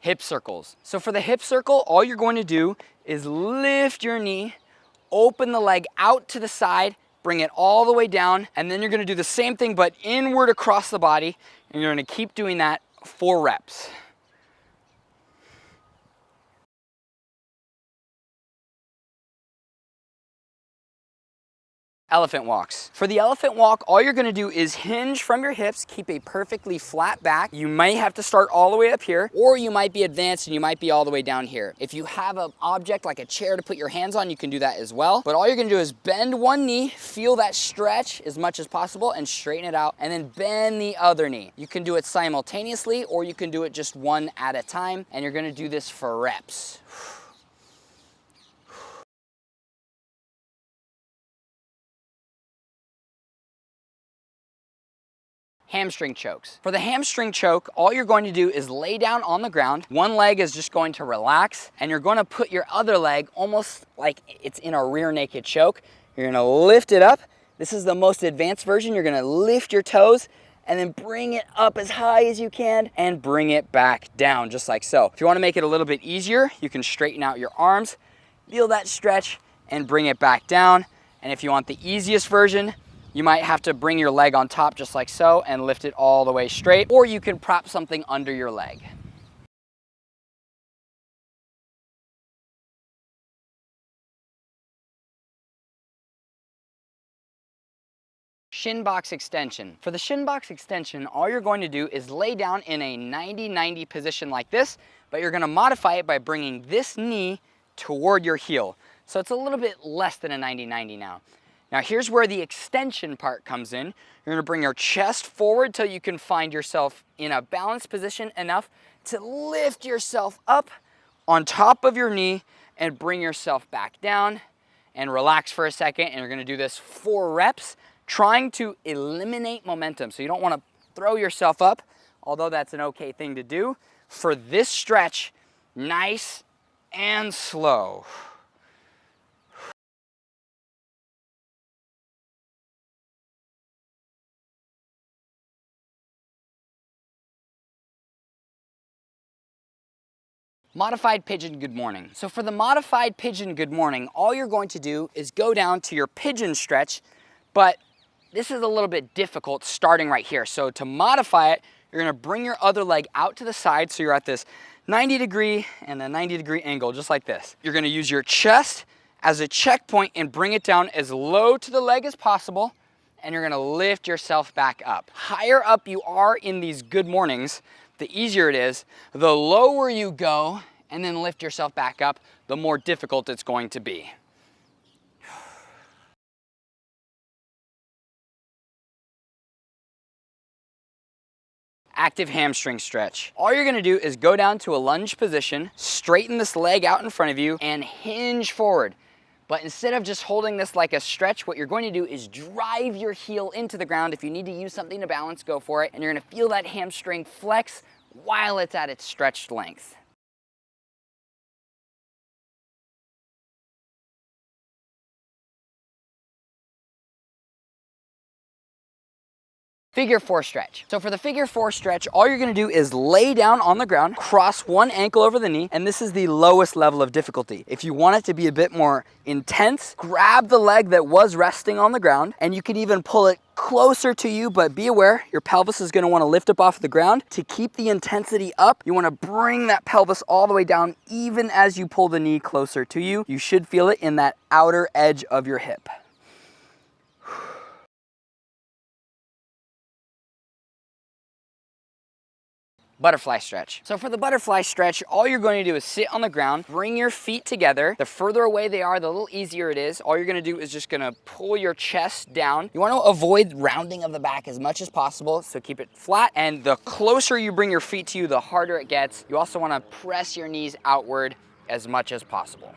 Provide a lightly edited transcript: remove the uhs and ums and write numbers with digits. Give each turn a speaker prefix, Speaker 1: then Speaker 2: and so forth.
Speaker 1: hip circles. So for the hip circle, all you're going to do is lift your knee, open the leg out to the side, bring it all the way down, and then you're gonna do the same thing but inward across the body, and you're gonna keep doing that 4 reps. Elephant walks. For the elephant walk, all you're gonna do is hinge from your hips, keep a perfectly flat back. You might have to start all the way up here, or you might be advanced and you might be all the way down here. If you have an object like a chair to put your hands on, you can do that as well. But all you're gonna do is bend one knee, feel that stretch as much as possible and straighten it out, and then bend the other knee. You can do it simultaneously, or you can do it just one at a time, and you're gonna do this for reps. Hamstring chokes. For the hamstring choke, all you're going to do is lay down on the ground. One leg is just going to relax, and you're going to put your other leg almost like it's in a rear naked choke. You're going to lift it up. This is the most advanced version. You're going to lift your toes and then bring it up as high as you can and bring it back down, just like so. If you want to make it a little bit easier, you can straighten out your arms, feel that stretch, and bring it back down. And if you want the easiest version, you might have to bring your leg on top just like so and lift it all the way straight, or you can prop something under your leg. Shin box extension. For the shin box extension, all you're going to do is lay down in a 90-90 position like this, but you're gonna modify it by bringing this knee toward your heel. So it's a little bit less than a 90-90 now. Now here's where the extension part comes in. You're gonna bring your chest forward till you can find yourself in a balanced position enough to lift yourself up on top of your knee and bring yourself back down and relax for a second. And you're gonna do this 4 reps, trying to eliminate momentum. So you don't wanna throw yourself up, although that's an okay thing to do. For this stretch, nice and slow. Modified pigeon good morning. So for the modified pigeon good morning, all you're going to do is go down to your pigeon stretch, but this is a little bit difficult starting right here. So to modify it, you're gonna bring your other leg out to the side so you're at this 90-degree and a 90-degree angle, just like this. You're gonna use your chest as a checkpoint and bring it down as low to the leg as possible, and you're gonna lift yourself back up. Higher up you are in these good mornings, the easier it is. The lower you go and then lift yourself back up, the more difficult it's going to be. Active hamstring stretch. All you're gonna do is go down to a lunge position, straighten this leg out in front of you, and hinge forward. But instead of just holding this like a stretch, what you're going to do is drive your heel into the ground. If you need to use something to balance, go for it. And you're gonna feel that hamstring flex while it's at its stretched length. Figure 4 stretch. So for the figure 4 stretch, all you're gonna do is lay down on the ground, cross one ankle over the knee, and this is the lowest level of difficulty. If you want it to be a bit more intense, grab the leg that was resting on the ground, and you can even pull it closer to you, but be aware, your pelvis is gonna wanna lift up off the ground. To keep the intensity up, you wanna bring that pelvis all the way down, even as you pull the knee closer to you. You should feel it in that outer edge of your hip. Butterfly stretch. So for the butterfly stretch, all you're going to do is sit on the ground, bring your feet together. The further away they are, the little easier it is. All you're gonna do is just gonna pull your chest down. You wanna avoid rounding of the back as much as possible, so keep it flat. And the closer you bring your feet to you, the harder it gets. You also wanna press your knees outward as much as possible.